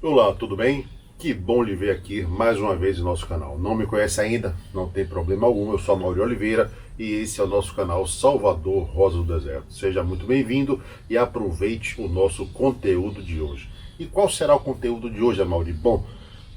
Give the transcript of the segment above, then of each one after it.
Olá, tudo bem? Que bom lhe ver aqui mais uma vez em nosso canal. Não me conhece ainda? Não tem problema algum, eu sou Mauri Oliveira e esse é o nosso canal Salvador Rosa do Deserto. Seja muito bem-vindo e aproveite o nosso conteúdo de hoje. E qual será o conteúdo de hoje, Mauri? Bom,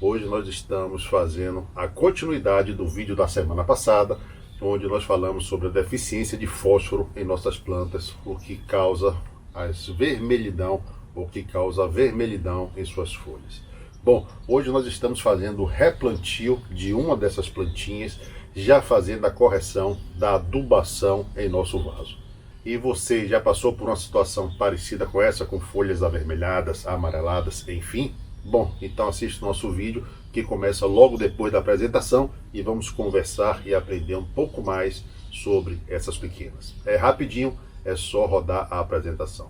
hoje nós estamos fazendo a continuidade do vídeo da semana passada, onde nós falamos sobre a deficiência de fósforo em nossas plantas, o que causa a vermelhidão ou que causa vermelhidão em suas folhas. Bom, hoje nós estamos fazendo o replantio de uma dessas plantinhas, já fazendo a correção da adubação em nosso vaso. E você já passou por uma situação parecida com essa, com folhas avermelhadas, amareladas, enfim? Bom, então assista o nosso vídeo que começa logo depois da apresentação e vamos conversar e aprender um pouco mais sobre essas pequenas. É rapidinho, é só rodar a apresentação.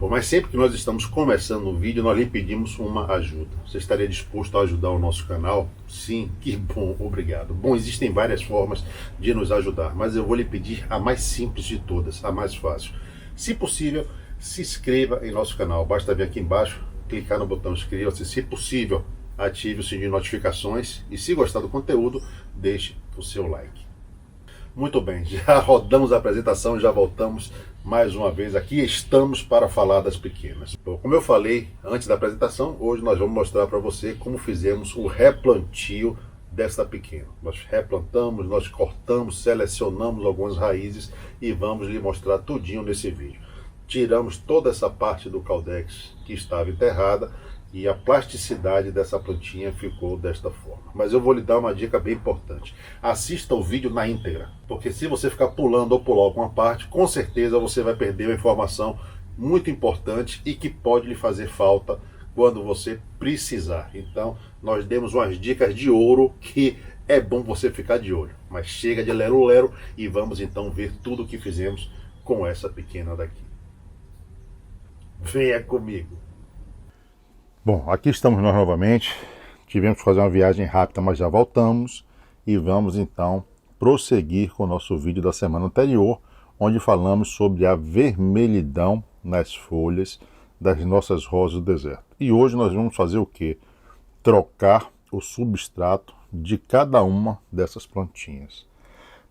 Mas sempre que nós estamos começando um vídeo, nós lhe pedimos uma ajuda. Você estaria disposto a ajudar o nosso canal? Sim, que bom, obrigado. Bom, existem várias formas de nos ajudar, mas eu vou lhe pedir a mais simples de todas, a mais fácil. Se possível, se inscreva em nosso canal. Basta vir aqui embaixo, clicar no botão inscreva-se. Se possível, ative o sininho de notificações e se gostar do conteúdo, deixe o seu like. Muito bem, já rodamos a apresentação, já voltamos mais uma vez aqui, estamos para falar das pequenas. Bom, como eu falei antes da apresentação, hoje nós vamos mostrar para você como fizemos o replantio desta pequena. Nós replantamos, nós cortamos, selecionamos algumas raízes e vamos lhe mostrar tudinho nesse vídeo. Tiramos toda essa parte do caldex que estava enterrada e a plasticidade dessa plantinha ficou desta forma. Mas eu vou lhe dar uma dica bem importante. Assista o vídeo na íntegra, porque se você ficar pulando ou pular alguma parte, com certeza você vai perder uma informação muito importante e que pode lhe fazer falta quando você precisar. Então, nós demos umas dicas de ouro que é bom você ficar de olho. Mas chega de lero-lero e vamos então ver tudo o que fizemos com essa pequena daqui. Venha comigo. Bom, aqui estamos nós novamente. Tivemos que fazer uma viagem rápida, mas já voltamos. E vamos então prosseguir com o nosso vídeo da semana anterior, onde falamos sobre a vermelhidão nas folhas das nossas rosas do deserto. E hoje nós vamos fazer o quê? Trocar o substrato de cada uma dessas plantinhas.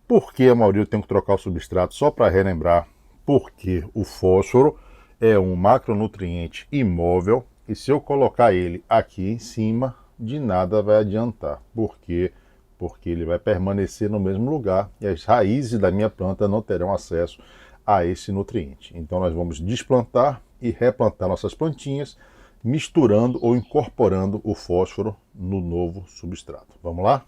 Por que, Mauri, eu tenho que trocar o substrato? Só para relembrar, porque o fósforo é um macronutriente imóvel. E se eu colocar ele aqui em cima, de nada vai adiantar. Por quê? Porque ele vai permanecer no mesmo lugar e as raízes da minha planta não terão acesso a esse nutriente. Então nós vamos desplantar e replantar nossas plantinhas, misturando ou incorporando o fósforo no novo substrato. Vamos lá?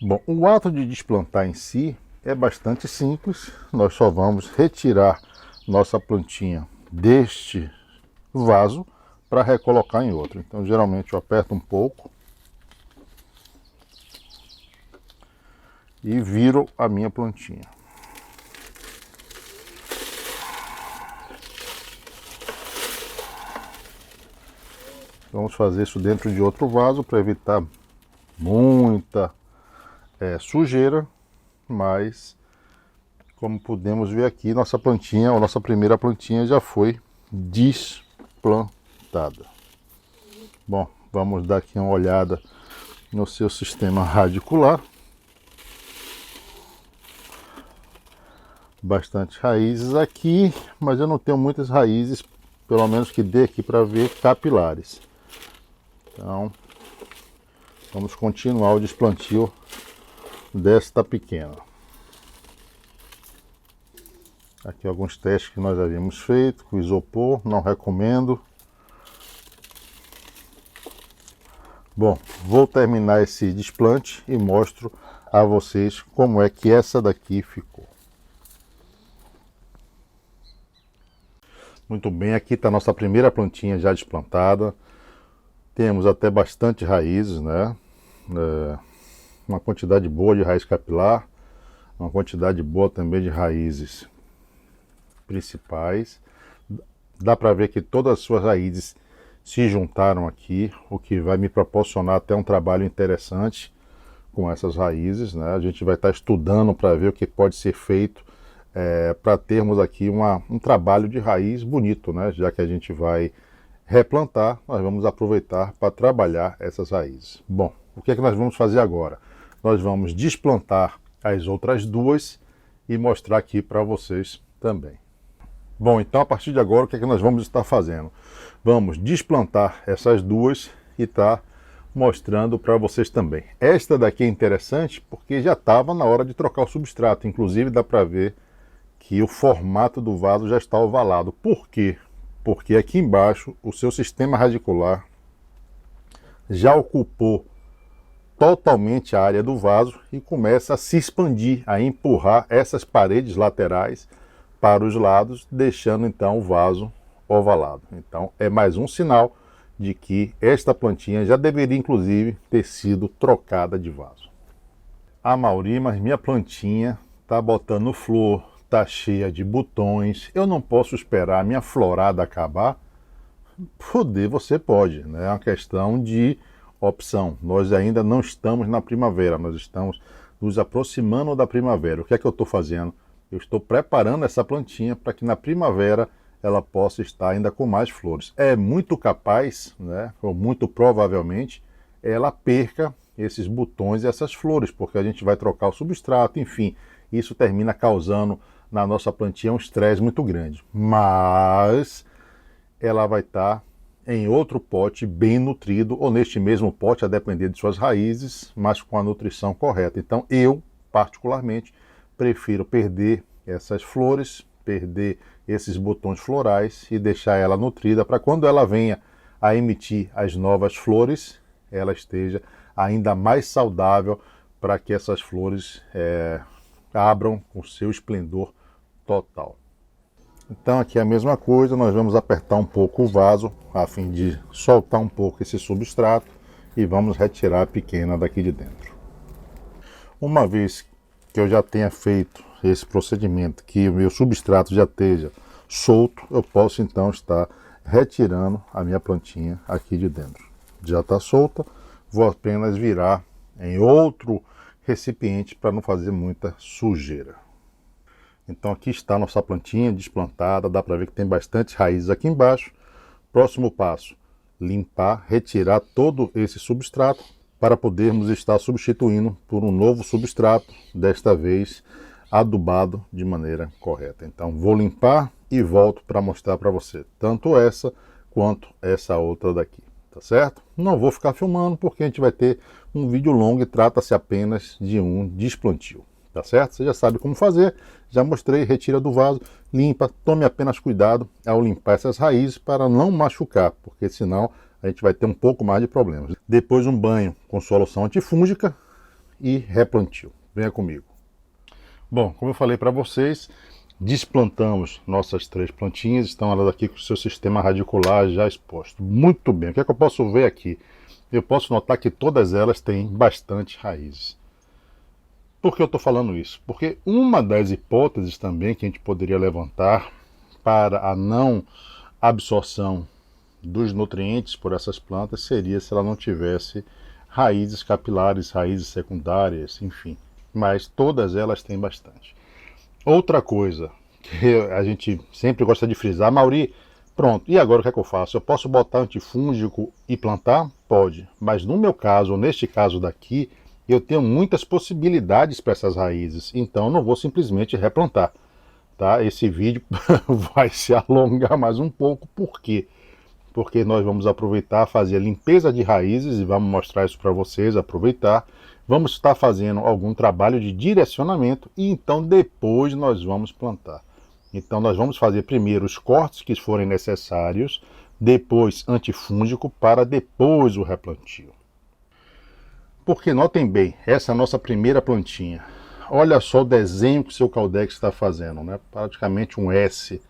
Bom, o ato de desplantar em si é bastante simples. Nós só vamos retirar nossa plantinha deste vaso para recolocar em outro. Então geralmente eu aperto um pouco e viro a minha plantinha. Vamos fazer isso dentro de outro vaso para evitar muita sujeira, mas como podemos ver aqui, nossa plantinha, a nossa primeira plantinha já foi desplantada. Bom, vamos dar aqui uma olhada no seu sistema radicular. Bastante raízes aqui, mas eu não tenho muitas raízes, pelo menos que dê aqui para ver, capilares. Então, vamos continuar o desplantio desta pequena. Aqui alguns testes que nós havíamos feito com isopor, não recomendo. Bom, vou terminar esse desplante e mostro a vocês como é que essa daqui ficou. Muito bem, aqui está a nossa primeira plantinha já desplantada. Temos até bastante raízes, né? Uma quantidade boa de raiz capilar, uma quantidade boa também de raízes principais. Dá para ver que todas as suas raízes se juntaram aqui, o que vai me proporcionar até um trabalho interessante com essas raízes, né? A gente vai estar estudando para ver o que pode ser feito para termos aqui um trabalho de raiz bonito, né? Já que a gente vai replantar, nós vamos aproveitar para trabalhar essas raízes. Bom, o que é que nós vamos fazer agora? Nós vamos desplantar as outras duas e mostrar aqui para vocês também. Bom, então a partir de agora o que é que nós vamos estar fazendo? Vamos desplantar essas duas e estar mostrando para vocês também. Esta daqui é interessante porque já estava na hora de trocar o substrato, inclusive dá para ver que o formato do vaso já está ovalado. Por quê? Porque aqui embaixo o seu sistema radicular já ocupou totalmente a área do vaso e começa a se expandir, a empurrar essas paredes laterais para os lados, deixando então o vaso ovalado. Então é mais um sinal de que esta plantinha já deveria inclusive ter sido trocada de vaso. Mauri, mas minha plantinha está botando flor, está cheia de botões, eu não posso esperar a minha florada acabar? Você pode, né? É uma questão de opção. Nós ainda não estamos na primavera, nós estamos nos aproximando da primavera. O que é que eu estou fazendo? Eu estou preparando essa plantinha para que na primavera ela possa estar ainda com mais flores. É muito capaz, né, ou muito provavelmente, ela perca esses botões e essas flores, porque a gente vai trocar o substrato, enfim, isso termina causando na nossa plantinha um estresse muito grande. Mas ela vai estar em outro pote bem nutrido, ou neste mesmo pote, a depender de suas raízes, mas com a nutrição correta. Então eu, particularmente, prefiro perder essas flores, perder esses botões florais e deixar ela nutrida para quando ela venha a emitir as novas flores, ela esteja ainda mais saudável para que essas flores abram com seu esplendor total. Então aqui é a mesma coisa, nós vamos apertar um pouco o vaso a fim de soltar um pouco esse substrato e vamos retirar a pequena daqui de dentro. Uma vez que eu já tenha feito esse procedimento, que o meu substrato já esteja solto, eu posso então estar retirando a minha plantinha aqui de dentro. Já está solta, vou apenas virar em outro recipiente para não fazer muita sujeira. Então aqui está a nossa plantinha desplantada, dá para ver que tem bastante raízes aqui embaixo. Próximo passo, limpar, retirar todo esse substrato para podermos estar substituindo por um novo substrato, desta vez adubado de maneira correta. Então vou limpar e volto para mostrar para você, tanto essa quanto essa outra daqui, tá certo? Não vou ficar filmando porque a gente vai ter um vídeo longo e trata-se apenas de um desplantio. Tá certo? Você já sabe como fazer, já mostrei, retira do vaso, limpa, tome apenas cuidado ao limpar essas raízes para não machucar, porque senão a gente vai ter um pouco mais de problemas. Depois um banho com solução antifúngica e replantio. Venha comigo. Bom, como eu falei para vocês, desplantamos nossas 3 plantinhas, estão elas aqui com o seu sistema radicular já exposto. Muito bem, o que é que eu posso ver aqui? Eu posso notar que todas elas têm bastante raízes. Por que eu estou falando isso? Porque uma das hipóteses também que a gente poderia levantar para a não absorção dos nutrientes por essas plantas seria se ela não tivesse raízes capilares, raízes secundárias, enfim. Mas todas elas têm bastante. Outra coisa que a gente sempre gosta de frisar, Mauri, pronto, e agora o que é que eu faço? Eu posso botar antifúngico e plantar? Pode, mas no meu caso, ou neste caso daqui, eu tenho muitas possibilidades para essas raízes, então eu não vou simplesmente replantar, tá? Esse vídeo vai se alongar mais um pouco, por quê? Porque nós vamos aproveitar, fazer a limpeza de raízes e vamos mostrar isso para vocês, aproveitar. Vamos estar fazendo algum trabalho de direcionamento e então depois nós vamos plantar. Então nós vamos fazer primeiro os cortes que forem necessários, depois antifúngico para depois o replantio. Porque notem bem, essa é a nossa primeira plantinha. Olha só o desenho que o seu Caldex está fazendo, né? Praticamente um S.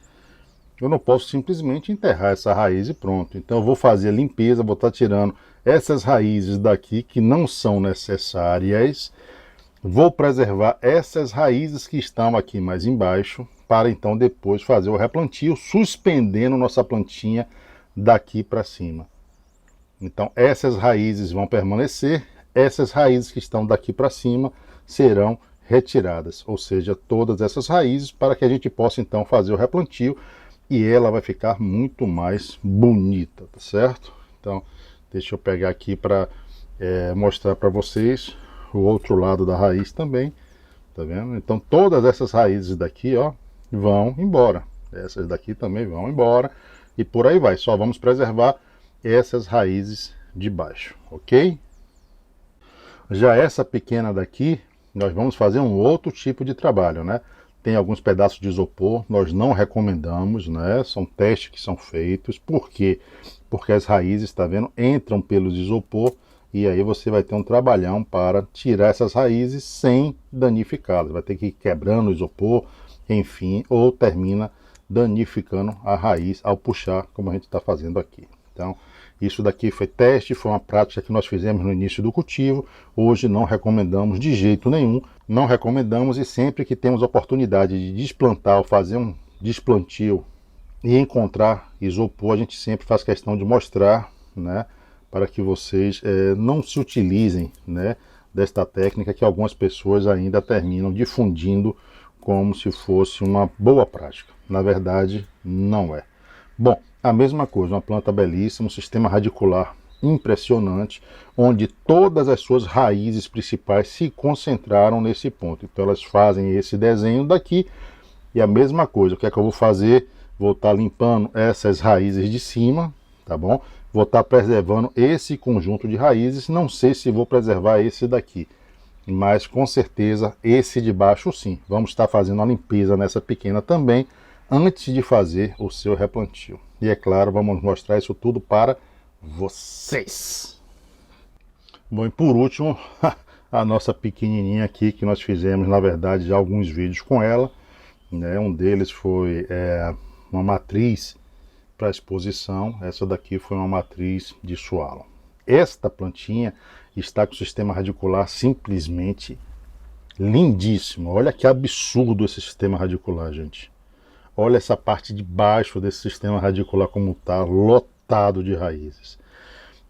Eu não posso simplesmente enterrar essa raiz e pronto. Então eu vou fazer a limpeza, vou estar tirando essas raízes daqui que não são necessárias. Vou preservar essas raízes que estão aqui mais embaixo, para então depois fazer o replantio, suspendendo nossa plantinha daqui para cima. Então essas raízes vão permanecer, essas raízes que estão daqui para cima serão retiradas, ou seja, todas essas raízes, para que a gente possa então fazer o replantio e ela vai ficar muito mais bonita, tá certo? Então deixa eu pegar aqui para mostrar para vocês o outro lado da raiz também, tá vendo? Então todas essas raízes daqui, ó, vão embora, essas daqui também vão embora e por aí vai. Só vamos preservar essas raízes de baixo, ok? Já essa pequena daqui, nós vamos fazer um outro tipo de trabalho, né? Tem alguns pedaços de isopor, nós não recomendamos, né? São testes que são feitos. Por quê? Porque as raízes, tá vendo, entram pelos isopor e aí você vai ter um trabalhão para tirar essas raízes sem danificá-las. Vai ter que ir quebrando o isopor, enfim, ou termina danificando a raiz ao puxar, como a gente está fazendo aqui. Então, isso daqui foi teste, foi uma prática que nós fizemos no início do cultivo. Hoje não recomendamos de jeito nenhum. Não recomendamos, e sempre que temos oportunidade de desplantar ou fazer um desplantio e encontrar isopor, a gente sempre faz questão de mostrar, né, para que vocês não se utilizem, né, desta técnica que algumas pessoas ainda terminam difundindo como se fosse uma boa prática. Na verdade, não é. Bom, a mesma coisa, uma planta belíssima, um sistema radicular impressionante, onde todas as suas raízes principais se concentraram nesse ponto. Então elas fazem esse desenho daqui e a mesma coisa. O que é que eu vou fazer? Vou estar limpando essas raízes de cima, tá bom? Vou estar preservando esse conjunto de raízes. Não sei se vou preservar esse daqui, mas com certeza esse de baixo sim. Vamos estar fazendo a limpeza nessa pequena também, antes de fazer o seu replantio. E é claro, vamos mostrar isso tudo para vocês. Bom, e por último, a nossa pequenininha aqui, que nós fizemos, na verdade, já alguns vídeos com ela, né? Um deles foi uma matriz para exposição. Essa daqui foi uma matriz de Swallow. Esta plantinha está com o sistema radicular simplesmente lindíssimo. Olha que absurdo esse sistema radicular, gente. Olha essa parte de baixo desse sistema radicular como está, lotado de raízes.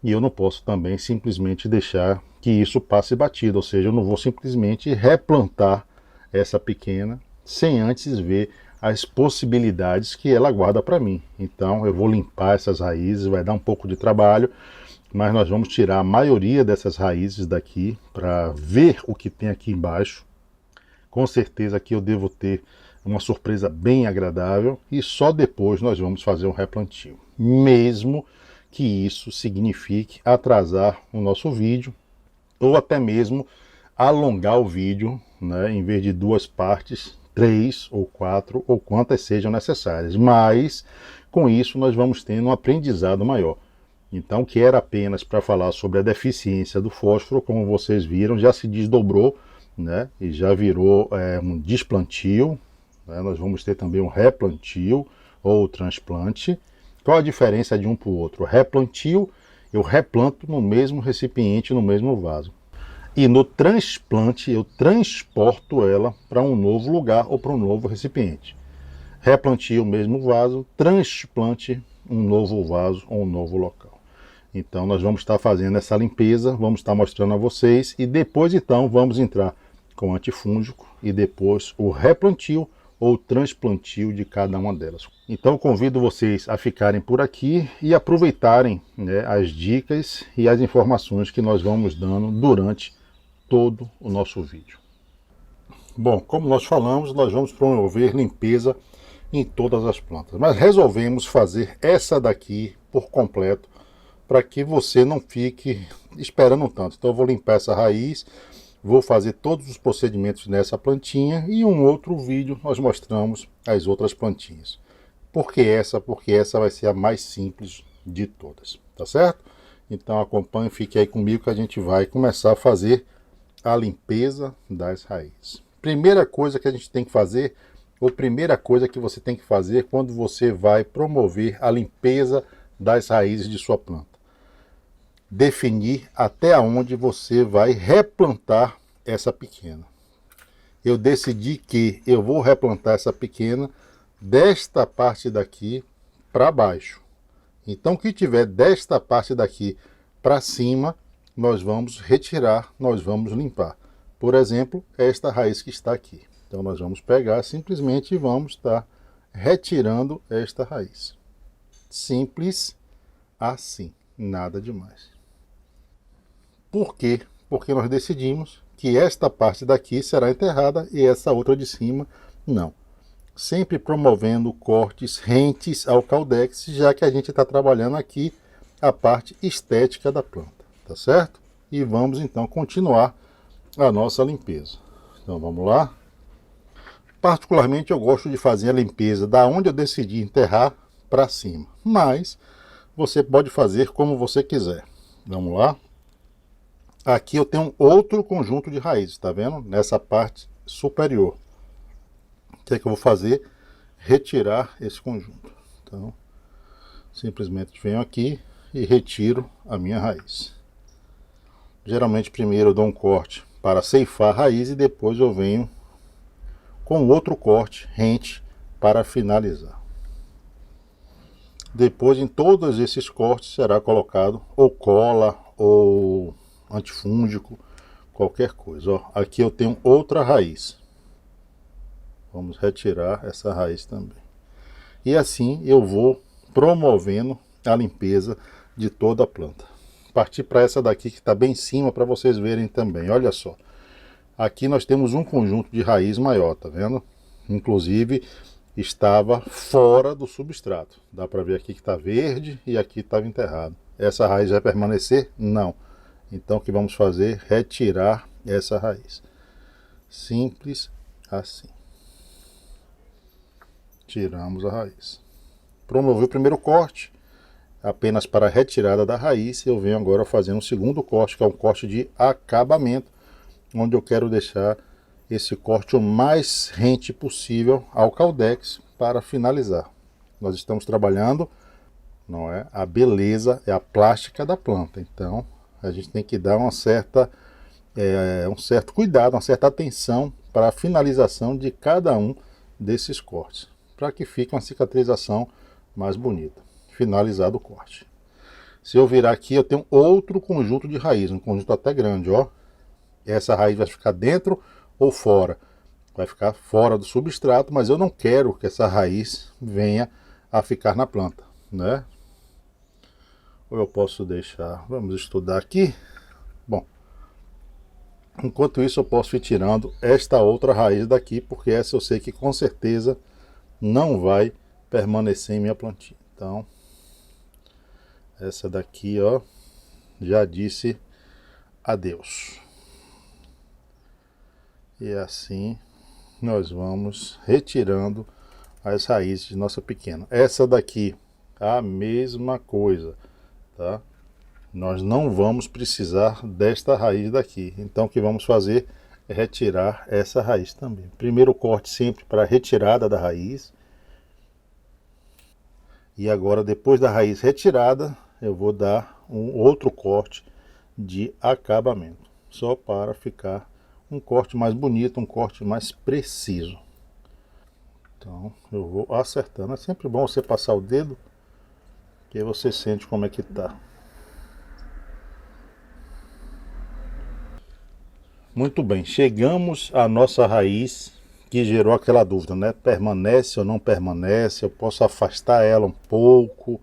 E eu não posso também simplesmente deixar que isso passe batido, ou seja, eu não vou simplesmente replantar essa pequena sem antes ver as possibilidades que ela guarda para mim. Então eu vou limpar essas raízes, vai dar um pouco de trabalho, mas nós vamos tirar a maioria dessas raízes daqui para ver o que tem aqui embaixo. Com certeza aqui eu devo ter uma surpresa bem agradável e só depois nós vamos fazer um replantio. Mesmo que isso signifique atrasar o nosso vídeo ou até mesmo alongar o vídeo, né, em vez de 2 partes, 3 ou 4 ou quantas sejam necessárias. Mas com isso nós vamos tendo um aprendizado maior. Então, que era apenas para falar sobre a deficiência do fósforo, como vocês viram, já se desdobrou, né, e já virou um desplantio. Nós vamos ter também um replantio ou transplante. Qual a diferença de um para o outro? O replantio, eu replanto no mesmo recipiente, no mesmo vaso. E no transplante, eu transporto ela para um novo lugar ou para um novo recipiente. Replantio o mesmo vaso, transplante um novo vaso ou um novo local. Então nós vamos estar fazendo essa limpeza, vamos estar mostrando a vocês e depois então vamos entrar com antifúngico e depois o replantio ou transplantio de cada uma delas. Então convido vocês a ficarem por aqui e aproveitarem, né, as dicas e as informações que nós vamos dando durante todo o nosso vídeo. Bom, como nós falamos, nós vamos promover limpeza em todas as plantas, mas resolvemos fazer essa daqui por completo para que você não fique esperando tanto. Então eu vou limpar essa raiz, vou fazer todos os procedimentos nessa plantinha e em um outro vídeo nós mostramos as outras plantinhas. Por que essa? Porque essa vai ser a mais simples de todas, tá certo? Então acompanhe, fique aí comigo que a gente vai começar a fazer a limpeza das raízes. Primeira coisa que a gente tem que fazer, ou primeira coisa que você tem que fazer quando você vai promover a limpeza das raízes de sua planta. Definir até onde você vai replantar essa pequena. Eu decidi que eu vou replantar essa pequena desta parte daqui para baixo. Então, o que tiver desta parte daqui para cima, nós vamos retirar, nós vamos limpar. Por exemplo, esta raiz que está aqui. Então, nós vamos pegar simplesmente e vamos estar retirando esta raiz. Simples assim, nada demais. Por quê? Porque nós decidimos que esta parte daqui será enterrada e essa outra de cima não. Sempre promovendo cortes rentes ao caldex, já que a gente está trabalhando aqui a parte estética da planta, tá certo? E vamos então continuar a nossa limpeza. Então vamos lá. Particularmente eu gosto de fazer a limpeza da onde eu decidi enterrar para cima, mas você pode fazer como você quiser. Vamos lá. Aqui eu tenho outro conjunto de raízes, tá vendo? Nessa parte superior. O que é que eu vou fazer? Retirar esse conjunto. Então, simplesmente venho aqui e retiro a minha raiz. Geralmente primeiro eu dou um corte para ceifar a raiz e depois eu venho com outro corte rente para finalizar. Depois em todos esses cortes será colocado ou cola ou antifúngico, qualquer coisa. Ó, aqui eu tenho outra raiz. Vamos retirar essa raiz também. E assim eu vou promovendo a limpeza de toda a planta. Partir para essa daqui que está bem em cima para vocês verem também. Olha só. Aqui nós temos um conjunto de raiz maior, tá vendo? Inclusive estava fora do substrato. Dá para ver aqui que está verde e aqui estava enterrado. Essa raiz vai permanecer? Não. Então o que vamos fazer? Retirar essa raiz. Simples assim. Tiramos a raiz. Promovi o primeiro corte, apenas para a retirada da raiz. Eu venho agora fazendo um segundo corte, que é um corte de acabamento, onde eu quero deixar esse corte o mais rente possível ao caldex para finalizar. Nós estamos trabalhando, não é, a beleza, é a plástica da planta. Então a gente tem que dar um certo cuidado, uma certa atenção para a finalização de cada um desses cortes, para que fique uma cicatrização mais bonita. Finalizado o corte. Se eu virar aqui, eu tenho outro conjunto de raiz, um conjunto até grande, ó. Essa raiz vai ficar dentro ou fora? Vai ficar fora do substrato, mas eu não quero que essa raiz venha a ficar na planta, né? Ou eu posso deixar, vamos estudar aqui. Bom, enquanto isso eu posso ir tirando esta outra raiz daqui, porque essa eu sei que com certeza não vai permanecer em minha plantinha. Então, essa daqui, ó, já disse adeus. E assim nós vamos retirando as raízes de nossa pequena. Essa daqui, a mesma coisa, tá? Nós não vamos precisar desta raiz daqui. Então o que vamos fazer é retirar essa raiz também. Primeiro corte sempre para a retirada da raiz. E agora, depois da raiz retirada, eu vou dar um outro corte de acabamento. Só para ficar um corte mais bonito, um corte mais preciso. Então eu vou acertando. É sempre bom você passar o dedo, que aí você sente como é que tá. Muito bem, chegamos à nossa raiz que gerou aquela dúvida, né? Permanece ou não permanece? Eu posso afastar ela um pouco,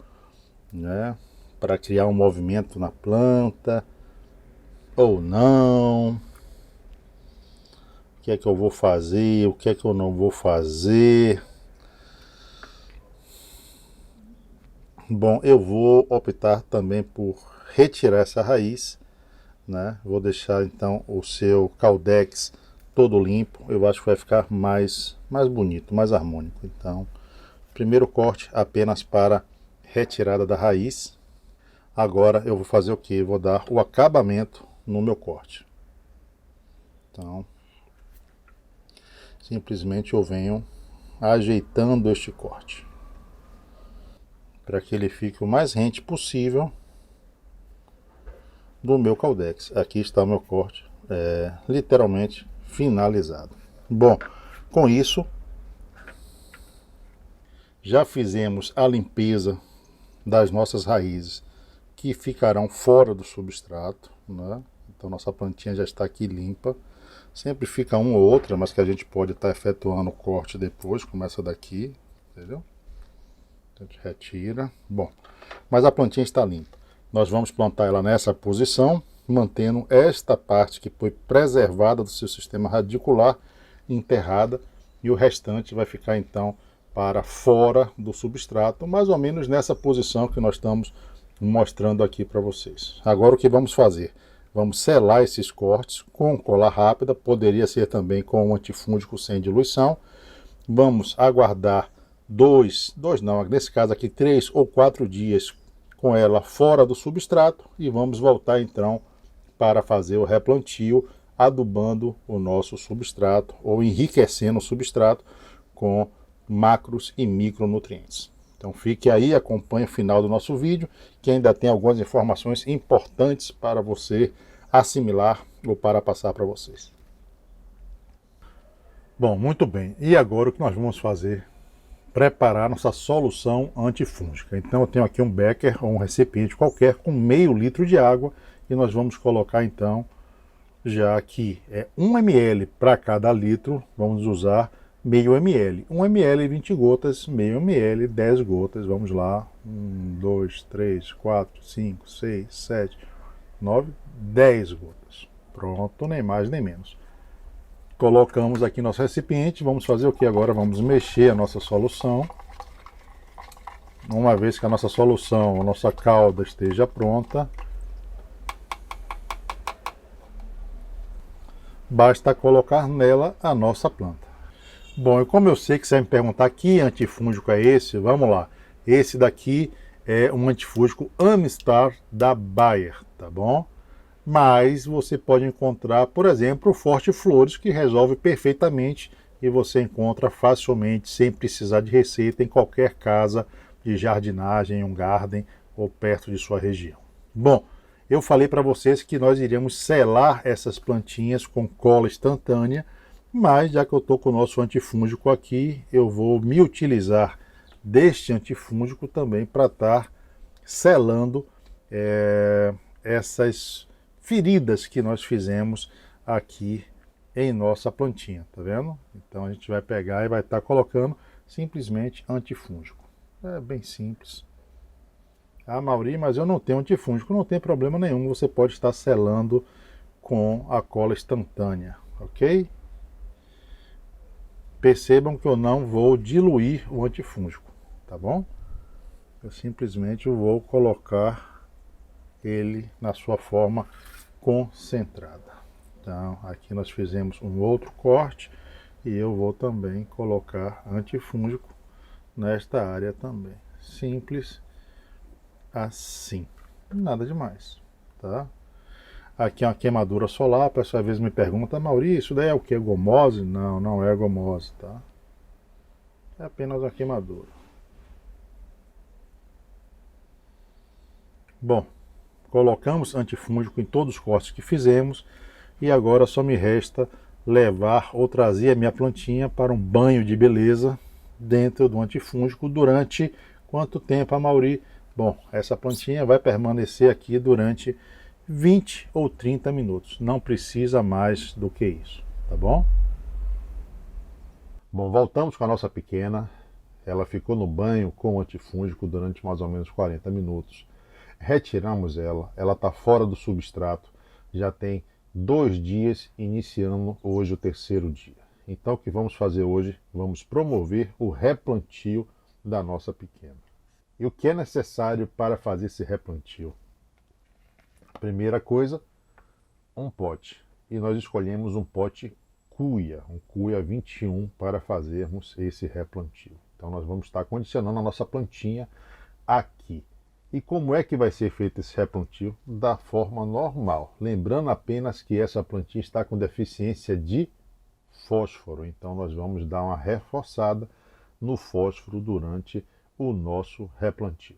né? Para criar um movimento na planta ou não? O que é que eu vou fazer? O que é que eu não vou fazer? Bom, eu vou optar também por retirar essa raiz, né? Vou deixar então o seu caldex todo limpo. Eu acho que vai ficar mais bonito, mais harmônico. Então, primeiro corte apenas para retirada da raiz. Agora eu vou fazer o que? Vou dar o acabamento no meu corte. Então, simplesmente eu venho ajeitando este corte para que ele fique o mais rente possível do meu caldex. Aqui está o meu corte, literalmente finalizado. Bom, com isso já fizemos a limpeza das nossas raízes que ficarão fora do substrato, né? Então nossa plantinha já está aqui limpa. Sempre fica uma ou outra, mas que a gente pode estar efetuando o corte depois, começa daqui, entendeu? A gente retira. Bom, mas a plantinha está limpa. Nós vamos plantar ela nessa posição, mantendo esta parte que foi preservada do seu sistema radicular enterrada, e o restante vai ficar então para fora do substrato, mais ou menos nessa posição que nós estamos mostrando aqui para vocês. Agora o que vamos fazer? Vamos selar esses cortes com cola rápida, poderia ser também com um antifúngico sem diluição. Vamos aguardar nesse caso aqui 3 ou 4 dias com ela fora do substrato e vamos voltar então para fazer o replantio, adubando o nosso substrato ou enriquecendo o substrato com macros e micronutrientes. Então fique aí, acompanhe o final do nosso vídeo, que ainda tem algumas informações importantes para você assimilar ou para passar para vocês. Bom, muito bem. E agora o que nós vamos fazer? Preparar nossa solução antifúngica. Então eu tenho aqui um becker ou um recipiente qualquer com meio litro de água e nós vamos colocar então, já que é 1 ml para cada litro, vamos usar meio ml. 1 ml 20 gotas, meio ml 10 gotas. Vamos lá. 1, 2, 3, 4, 5, 6, 7, 9, 10 gotas. Pronto, nem mais nem menos. Colocamos aqui nosso recipiente. Vamos fazer o que agora? Vamos mexer a nossa solução. Uma vez que a nossa solução, a nossa calda esteja pronta, basta colocar nela a nossa planta. Bom, e como eu sei que você vai me perguntar que antifúngico é esse, vamos lá. Esse daqui é um antifúngico Amistar da Bayer, tá bom? Mas você pode encontrar, por exemplo, o Forte Flores, que resolve perfeitamente e você encontra facilmente, sem precisar de receita, em qualquer casa de jardinagem, um garden ou perto de sua região. Bom, eu falei para vocês que nós iríamos selar essas plantinhas com cola instantânea, mas já que eu estou com o nosso antifúngico aqui, eu vou me utilizar deste antifúngico também para estar selando essas feridas que nós fizemos aqui em nossa plantinha, tá vendo? Então a gente vai pegar e vai estar colocando simplesmente antifúngico. É bem simples. Ah, Mauri, mas eu não tenho antifúngico. Não tem problema nenhum, você pode estar selando com a cola instantânea, ok? Percebam que eu não vou diluir o antifúngico, tá bom? Eu simplesmente vou colocar ele na sua forma concentrada. Então, aqui nós fizemos um outro corte e eu vou também colocar antifúngico nesta área também. Simples assim, nada demais, tá? Aqui é uma queimadura solar. A pessoa às vezes me pergunta: Maurício, isso daí é o que? Gomose? Não, não é gomose, tá? É apenas uma queimadura. Bom, colocamos antifúngico em todos os cortes que fizemos e agora só me resta levar ou trazer a minha plantinha para um banho de beleza dentro do antifúngico. Durante quanto tempo, Mauri? Bom, essa plantinha vai permanecer aqui durante 20 ou 30 minutos. Não precisa mais do que isso, tá bom? Bom, voltamos com a nossa pequena. Ela ficou no banho com o antifúngico durante mais ou menos 40 minutos. Retiramos ela, ela está fora do substrato, já tem 2 dias, iniciando hoje o 3º dia. Então o que vamos fazer hoje? Vamos promover o replantio da nossa pequena. E o que é necessário para fazer esse replantio? Primeira coisa, um pote. E nós escolhemos um pote cuia, um cuia 21 para fazermos esse replantio. Então nós vamos estar condicionando a nossa plantinha aqui. E como é que vai ser feito esse replantio? Da forma normal. Lembrando apenas que essa plantinha está com deficiência de fósforo. Então nós vamos dar uma reforçada no fósforo durante o nosso replantio.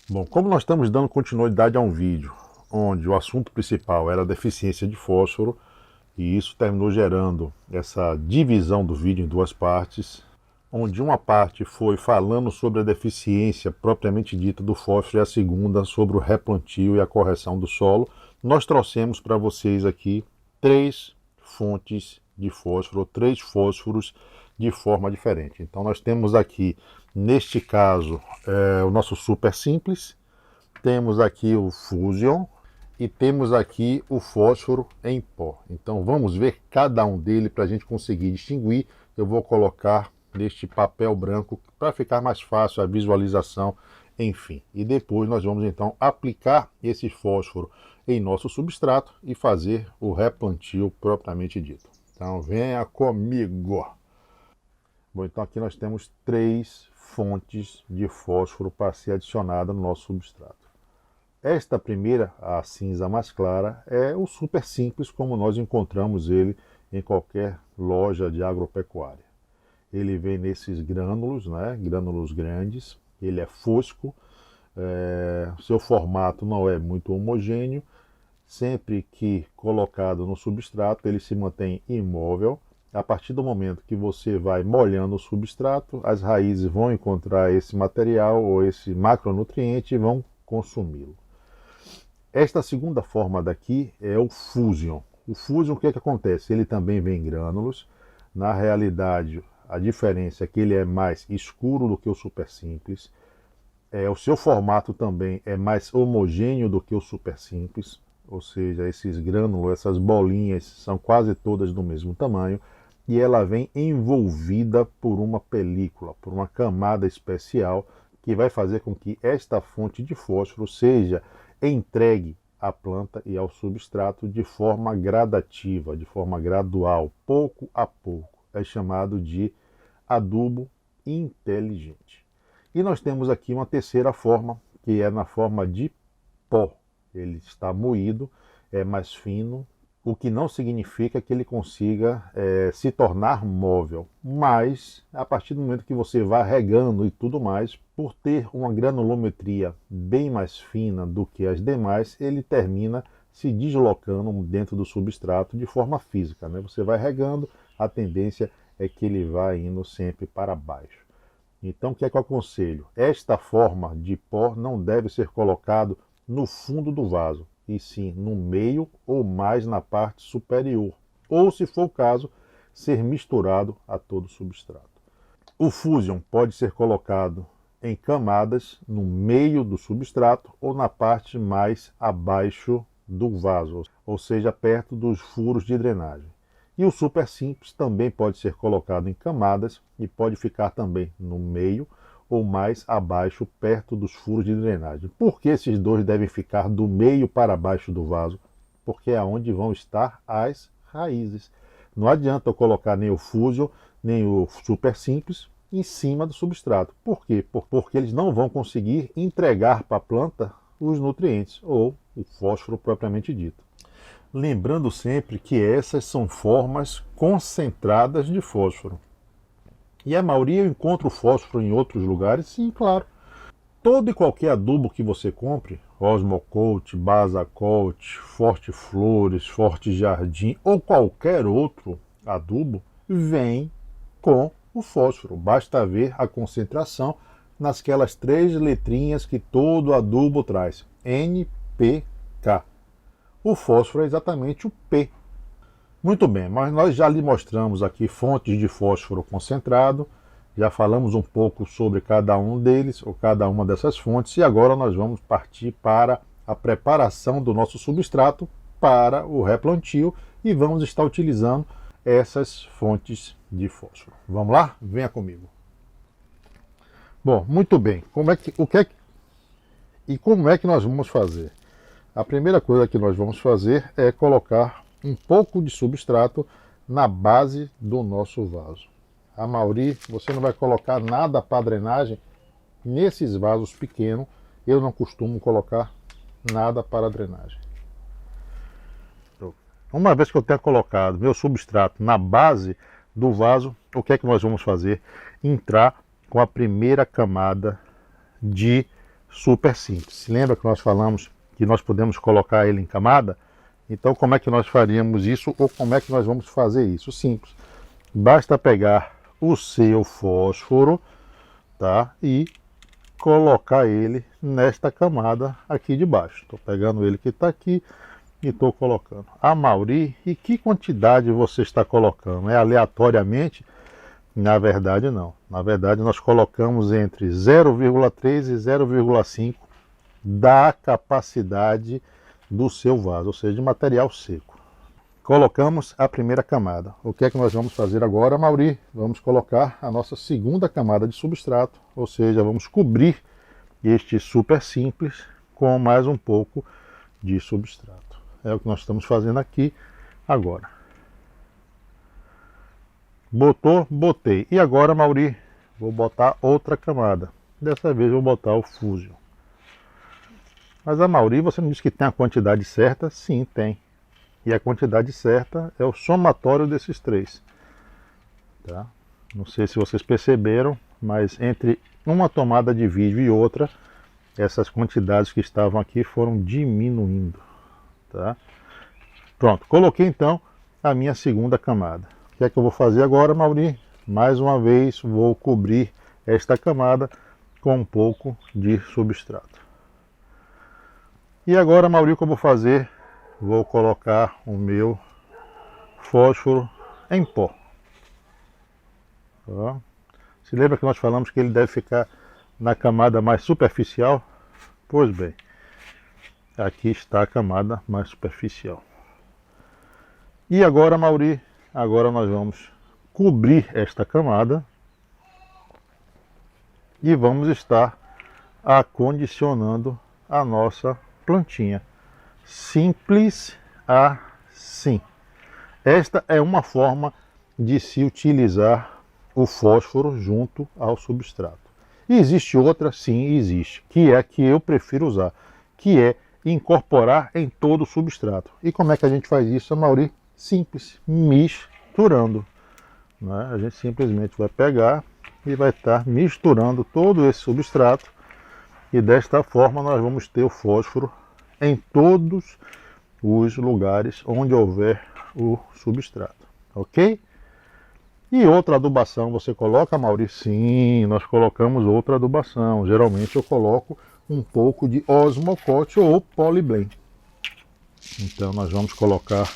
Bom, como nós estamos dando continuidade a um vídeo onde o assunto principal era a deficiência de fósforo, e isso terminou gerando essa divisão do vídeo em duas partes, onde uma parte foi falando sobre a deficiência propriamente dita do fósforo e a segunda sobre o replantio e a correção do solo, nós trouxemos para vocês aqui 3 fontes de fósforo, 3 fósforos de forma diferente. Então nós temos aqui, neste caso, o nosso super simples, temos aqui o Fusion e temos aqui o fósforo em pó. Então vamos ver cada um dele para a gente conseguir distinguir. Eu vou colocar neste papel branco para ficar mais fácil a visualização, enfim. E depois nós vamos então aplicar esse fósforo em nosso substrato e fazer o replantio propriamente dito. Então venha comigo! Bom, então aqui nós temos 3 fontes de fósforo para ser adicionada no nosso substrato. Esta primeira, a cinza mais clara, é o super simples, como nós encontramos ele em qualquer loja de agropecuária. Ele vem nesses grânulos, né? Grânulos grandes, ele é fosco, seu formato não é muito homogêneo, sempre que colocado no substrato ele se mantém imóvel. A partir do momento que você vai molhando o substrato, as raízes vão encontrar esse material ou esse macronutriente e vão consumi-lo. Esta segunda forma daqui é o Fusion. O Fusion, o que acontece? Ele também vem em grânulos. Na realidade, a diferença é que ele é mais escuro do que o super simples. O seu formato também é mais homogêneo do que o super simples. Ou seja, esses grânulos, essas bolinhas, são quase todas do mesmo tamanho. E ela vem envolvida por uma película, por uma camada especial, que vai fazer com que esta fonte de fósforo seja entregue à planta e ao substrato de forma gradativa, de forma gradual, pouco a pouco. É chamado de adubo inteligente. E nós temos aqui uma terceira forma, que é na forma de pó. Ele está moído, é mais fino, o que não significa que ele consiga se tornar móvel. Mas, a partir do momento que você vai regando e tudo mais, por ter uma granulometria bem mais fina do que as demais, ele termina se deslocando dentro do substrato de forma física, né? Você vai regando, a tendência é que ele vai indo sempre para baixo. Então, o que é que eu aconselho? Esta forma de pó não deve ser colocado no fundo do vaso, e sim no meio ou mais na parte superior, ou, se for o caso, ser misturado a todo o substrato. O Fusion pode ser colocado em camadas no meio do substrato ou na parte mais abaixo do vaso, ou seja, perto dos furos de drenagem. E o super simples também pode ser colocado em camadas e pode ficar também no meio ou mais abaixo, perto dos furos de drenagem. Por que esses dois devem ficar do meio para baixo do vaso? Porque é onde vão estar as raízes. Não adianta eu colocar nem o Fusion, nem o super simples em cima do substrato. Por quê? Porque eles não vão conseguir entregar para a planta os nutrientes, ou o fósforo propriamente dito. Lembrando sempre que essas são formas concentradas de fósforo. E a maioria eu encontro fósforo em outros lugares? Sim, claro. Todo e qualquer adubo que você compre, Osmocote, Basacote, Forte Flores, Forte Jardim ou qualquer outro adubo, vem com o fósforo. Basta ver a concentração nasquelas 3 letrinhas que todo adubo traz. NPK. O fósforo é exatamente o P. Muito bem, mas nós já lhe mostramos aqui fontes de fósforo concentrado, já falamos um pouco sobre cada um deles, ou cada uma dessas fontes, e agora nós vamos partir para a preparação do nosso substrato para o replantio e vamos estar utilizando essas fontes de fósforo. Vamos lá? Venha comigo. Bom, muito bem, como é que nós vamos fazer? A primeira coisa que nós vamos fazer é colocar um pouco de substrato na base do nosso vaso. A maioria, você não vai colocar nada para drenagem nesses vasos pequenos, eu não costumo colocar nada para drenagem. Uma vez que eu tenha colocado meu substrato na base do vaso, o que é que nós vamos fazer? Entrar com a primeira camada de super simples. Se lembra que nós falamos que nós podemos colocar ele em camada? Então como é que nós faríamos isso ou como é que nós vamos fazer isso? Simples. Basta pegar o seu fósforo, tá? E colocar ele nesta camada aqui de baixo. Estou pegando ele que está aqui e estou colocando. Amaury, e que quantidade você está colocando? É aleatoriamente? Na verdade não. Na verdade nós colocamos entre 0,3 e 0,5 da capacidade do seu vaso, ou seja, de material seco. Colocamos a primeira camada. O que é que nós vamos fazer agora, Amaury? Vamos colocar a nossa segunda camada de substrato, ou seja, vamos cobrir este super simples com mais um pouco de substrato. É o que nós estamos fazendo aqui agora. Botou, botei. E agora, Amaury, vou botar outra camada. Dessa vez eu vou botar o Fusion. Mas, Amaury, você não disse que tem a quantidade certa? Sim, tem. E a quantidade certa é o somatório desses três. Tá? Não sei se vocês perceberam, mas entre uma tomada de vídeo e outra, essas quantidades que estavam aqui foram diminuindo. Tá? Pronto, coloquei então a minha segunda camada. O que é que eu vou fazer agora, Amaury? Mais uma vez vou cobrir esta camada com um pouco de substrato. E agora, Amaury, o que eu vou fazer? Vou colocar o meu fósforo em pó. Tá? Se lembra que nós falamos que ele deve ficar na camada mais superficial? Pois bem, aqui está a camada mais superficial. E agora, Amaury, agora nós vamos cobrir esta camada e vamos estar acondicionando a nossa plantinha. Simples assim. Esta é uma forma de se utilizar o fósforo junto ao substrato. E existe outra, sim, existe, que é a que eu prefiro usar, que é incorporar em todo o substrato. E como é que a gente faz isso, Amaury? Simples, misturando. Né? A gente simplesmente vai pegar e vai estar misturando todo esse substrato e desta forma nós vamos ter o fósforo em todos os lugares onde houver o substrato, ok? E outra adubação você coloca, Amaury? Sim, nós colocamos outra adubação. Geralmente eu coloco um pouco de Osmocote ou Polyblend. Então nós vamos colocar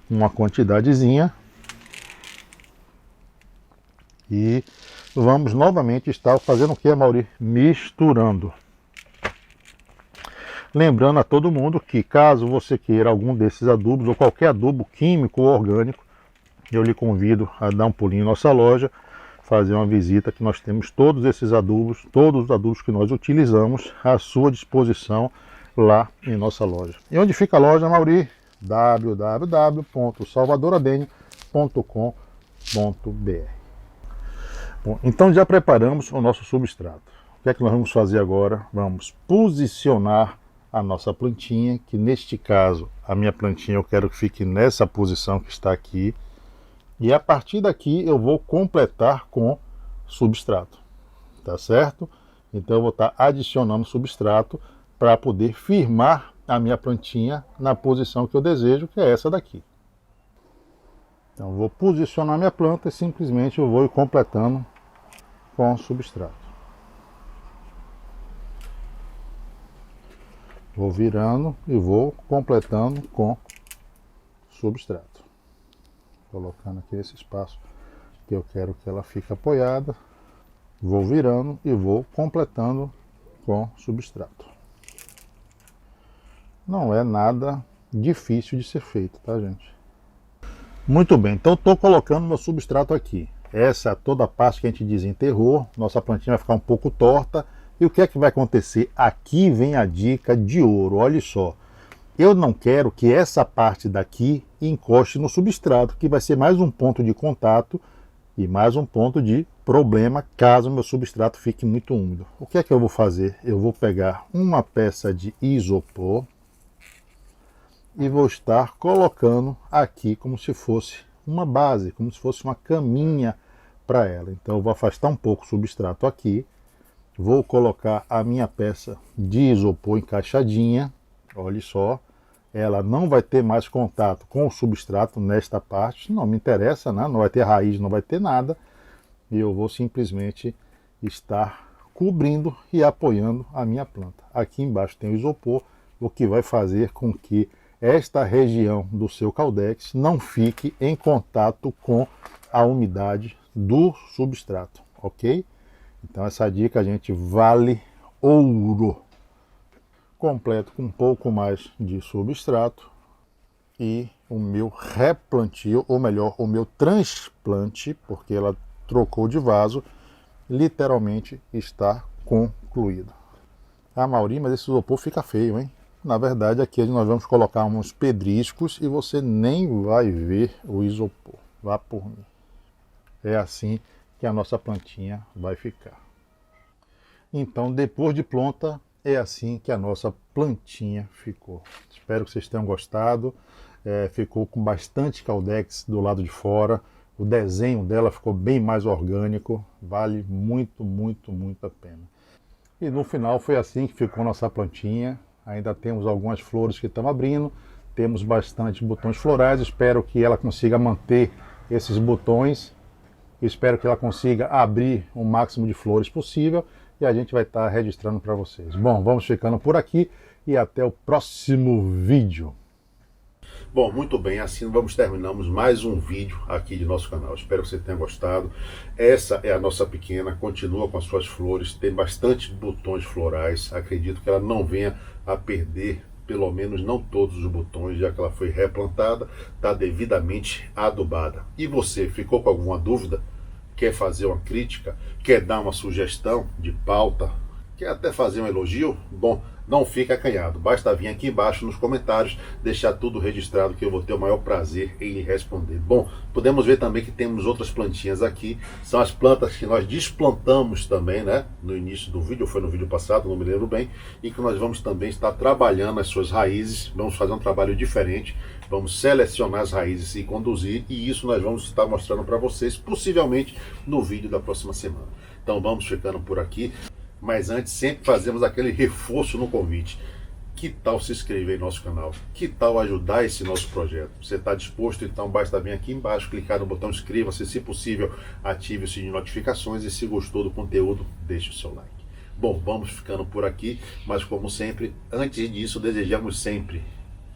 uma quantidadezinha e vamos novamente estar fazendo o que, Amaury? Misturando. Lembrando a todo mundo que caso você queira algum desses adubos ou qualquer adubo químico ou orgânico, eu lhe convido a dar um pulinho em nossa loja, fazer uma visita, que nós temos todos esses adubos, todos os adubos que nós utilizamos à sua disposição lá em nossa loja. E onde fica a loja, Amaury? www.salvadoradenio.com.br. Bom, então já preparamos o nosso substrato. O que é que nós vamos fazer agora? Vamos posicionar a nossa plantinha, que neste caso, a minha plantinha eu quero que fique nessa posição que está aqui. E a partir daqui eu vou completar com substrato, tá certo? Então eu vou estar adicionando substrato para poder firmar a minha plantinha na posição que eu desejo, que é essa daqui. Então eu vou posicionar minha planta e simplesmente eu vou ir completando com substrato. Vou virando e vou completando com substrato. Colocando aqui esse espaço que eu quero que ela fique apoiada. Vou virando e vou completando com substrato. Não é nada difícil de ser feito, tá, gente? Muito bem, então estou colocando meu substrato aqui. Essa toda a parte que a gente desenterrou, nossa plantinha vai ficar um pouco torta. E o que é que vai acontecer? Aqui vem a dica de ouro, olha só. Eu não quero que essa parte daqui encoste no substrato, que vai ser mais um ponto de contato E mais um ponto de problema caso meu substrato fique muito úmido. O que é que eu vou fazer? Eu vou pegar uma peça de isopor e vou estar colocando aqui como se fosse uma base, como se fosse uma caminha para ela. Então eu vou afastar um pouco o substrato aqui, vou colocar a minha peça de isopor encaixadinha, olha só, ela não vai ter mais contato com o substrato nesta parte, não me interessa, né? Não vai ter raiz, não vai ter nada, e eu vou simplesmente estar cobrindo e apoiando a minha planta. Aqui embaixo tem o isopor, o que vai fazer com que esta região do seu caldex não fique em contato com a umidade do substrato, ok? Então essa dica, gente, vale ouro. Completo com um pouco mais de substrato e o meu replantio, ou melhor, o meu transplante, porque ela trocou de vaso, literalmente está concluído. Ah, Mauri, mas esse isopor fica feio, hein? Na verdade, aqui nós vamos colocar uns pedriscos e você nem vai ver o isopor. Vá por mim. É assim que a nossa plantinha vai ficar. Então, depois de pronta, é assim que a nossa plantinha ficou. Espero que vocês tenham gostado. Ficou com bastante caldex do lado de fora. O desenho dela ficou bem mais orgânico. Vale muito, muito, muito a pena. E no final foi assim que ficou nossa plantinha. Ainda temos algumas flores que estão abrindo. Temos bastante botões florais. Espero que ela consiga manter esses botões. Espero que ela consiga abrir o máximo de flores possível. E a gente vai estar registrando para vocês. Bom, vamos ficando por aqui e até o próximo vídeo. Bom, muito bem, assim terminamos mais um vídeo aqui de nosso canal. Espero que você tenha gostado. Essa é a nossa pequena, continua com as suas flores, tem bastante botões florais. Acredito que ela não venha a perder, pelo menos não todos os botões, já que ela foi replantada, está devidamente adubada. E você, ficou com alguma dúvida? Quer fazer uma crítica? Quer dar uma sugestão de pauta? Quer até fazer um elogio? Bom, não fique acanhado. Basta vir aqui embaixo nos comentários, deixar tudo registrado que eu vou ter o maior prazer em lhe responder. Bom, podemos ver também que temos outras plantinhas aqui. São as plantas que nós desplantamos também, né? No início do vídeo, ou foi no vídeo passado, não me lembro bem. E que nós vamos também estar trabalhando as suas raízes. Vamos fazer um trabalho diferente. Vamos selecionar as raízes e conduzir. E isso nós vamos estar mostrando para vocês, possivelmente no vídeo da próxima semana. Então vamos ficando por aqui. Mas antes, sempre fazemos aquele reforço no convite. Que tal se inscrever em nosso canal? Que tal ajudar esse nosso projeto? Você está disposto? Então basta vir aqui embaixo, clicar no botão inscreva-se, se possível, ative o sininho de notificações e se gostou do conteúdo, deixe o seu like. Bom, vamos ficando por aqui, mas como sempre, antes disso, desejamos sempre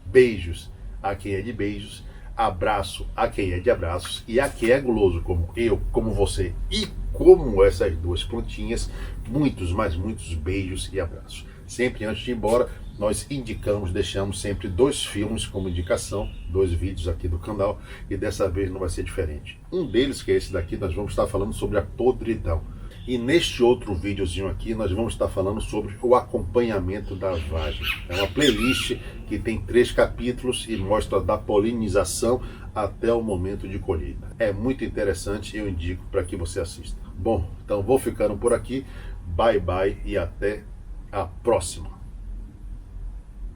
beijos a quem é de beijos, abraço a quem é de abraços e a quem é guloso, como eu, como você e como essas duas plantinhas, muitos, mas muitos beijos e abraços. Sempre antes de ir embora, nós indicamos, deixamos sempre 2 filmes como indicação, 2 vídeos aqui do canal, e dessa vez não vai ser diferente. Um deles, que é esse daqui, nós vamos estar falando sobre a podridão. E neste outro videozinho aqui, nós vamos estar falando sobre o acompanhamento da vagem. É uma playlist que tem 3 capítulos e mostra da polinização até o momento de colheita. É muito interessante e eu indico para que você assista. Bom, então vou ficando por aqui. Bye bye e até a próxima.